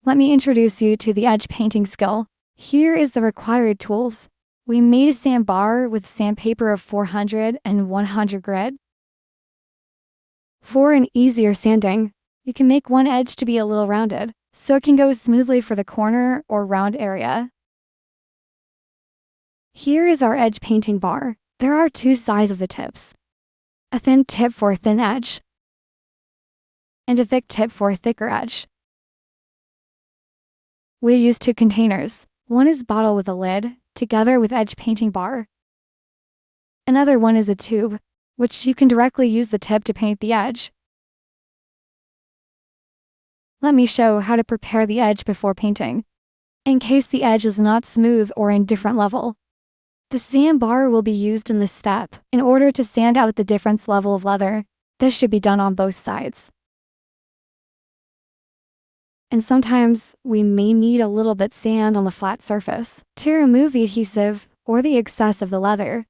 Let me introduce you to the edge painting skill. Here is the required tools. We made a sand bar with sandpaper of 400 and 100 grit. For an easier sanding, you can make one edge to be a little rounded, so it can go smoothly for the corner or round area. Here is our edge painting bar. There are two sides of the tips. A thin tip for a thin edge, and a thick tip for a thicker edge. We use two containers. One is bottle with a lid, together with edge painting bar. Another one is a tube, which you can directly use the tip to paint the edge. Let me show how to prepare the edge before painting, in case the edge is not smooth or in different level. The sand bar will be used in this step in order to sand out the difference level of leather. This should be done on both sides. And sometimes we may need a little bit sand on the flat surface to remove the adhesive or the excess of the leather.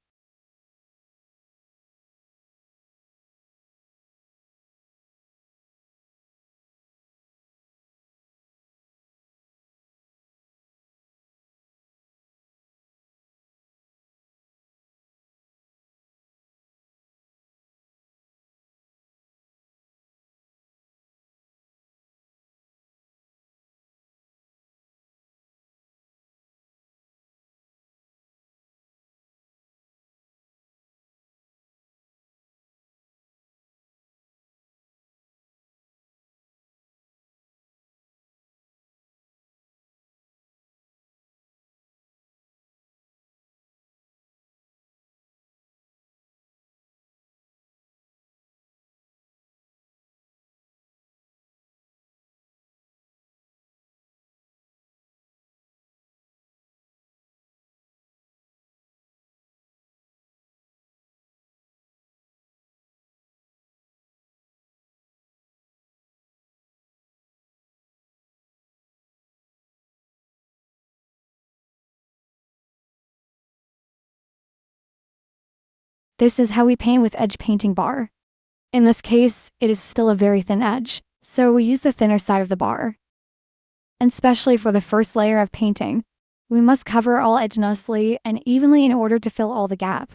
This is how we paint with edge painting bar. In this case, it is still a very thin edge, so we use the thinner side of the bar. And especially for the first layer of painting, we must cover all edge nicely and evenly in order to fill all the gap.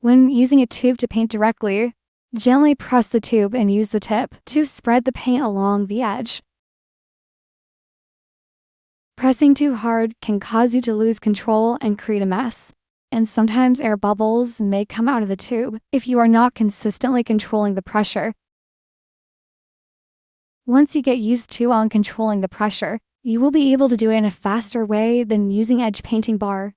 When using a tube to paint directly, gently press the tube and use the tip to spread the paint along the edge. Pressing too hard can cause you to lose control and create a mess. And sometimes air bubbles may come out of the tube if you are not consistently controlling the pressure. Once you get used to controlling the pressure, you will be able to do it in a faster way than using edge painting bar.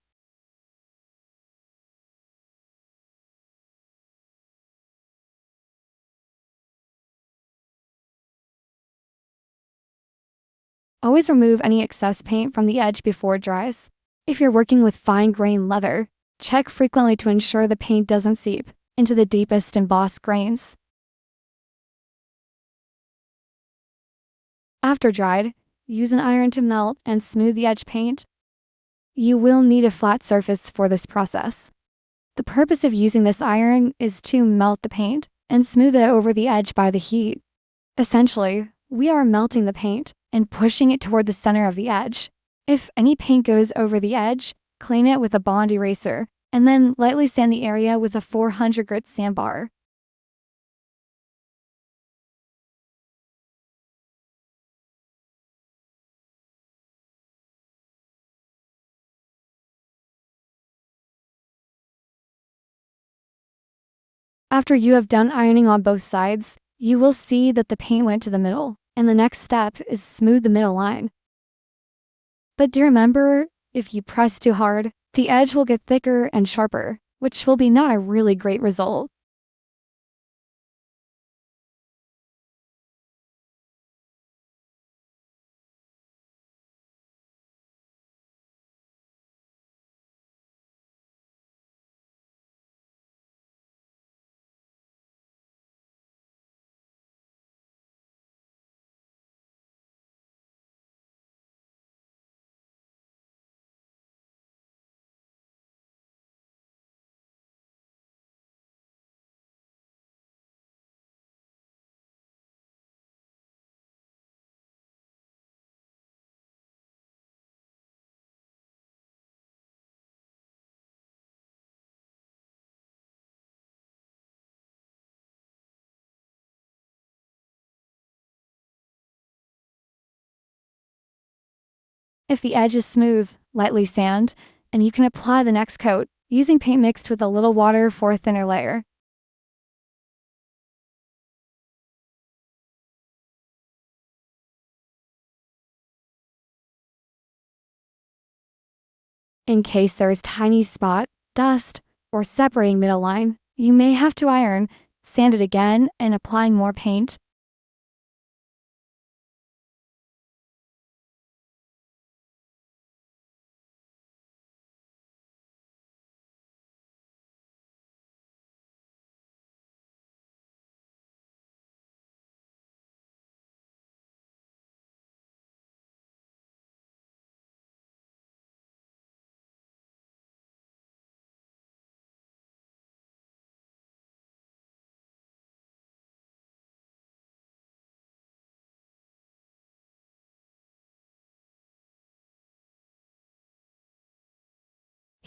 Always remove any excess paint from the edge before it dries. If you're working with fine-grained leather, check frequently to ensure the paint doesn't seep into the deepest embossed grains. After dried, use an iron to melt and smooth the edge paint. You will need a flat surface for this process. The purpose of using this iron is to melt the paint and smooth it over the edge by the heat. Essentially, we are melting the paint and pushing it toward the center of the edge. If any paint goes over the edge, clean it with a Bond eraser, and then lightly sand the area with a 400 grit sandbar. After you have done ironing on both sides, you will see that the paint went to the middle, and the next step is smooth the middle line. But do remember, if you press too hard, the edge will get thicker and sharper, which will be not a really great result. If the edge is smooth, lightly sand, and you can apply the next coat using paint mixed with a little water for a thinner layer. In case there is tiny spot, dust, or separating middle line, you may have to iron, sand it again, and applying more paint.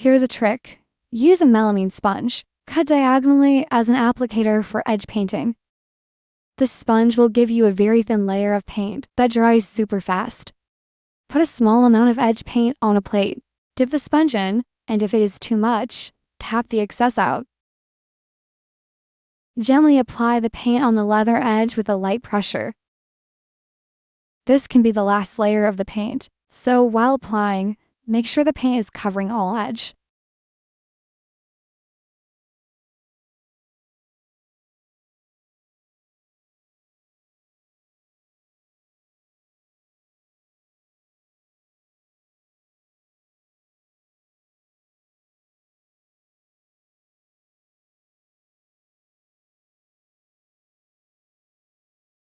Here's a trick. Use a melamine sponge, cut diagonally as an applicator for edge painting. This sponge will give you a very thin layer of paint that dries super fast. Put a small amount of edge paint on a plate, dip the sponge in, and if it is too much, tap the excess out. Gently apply the paint on the leather edge with a light pressure. This can be the last layer of the paint, so while applying, make sure the paint is covering all edge.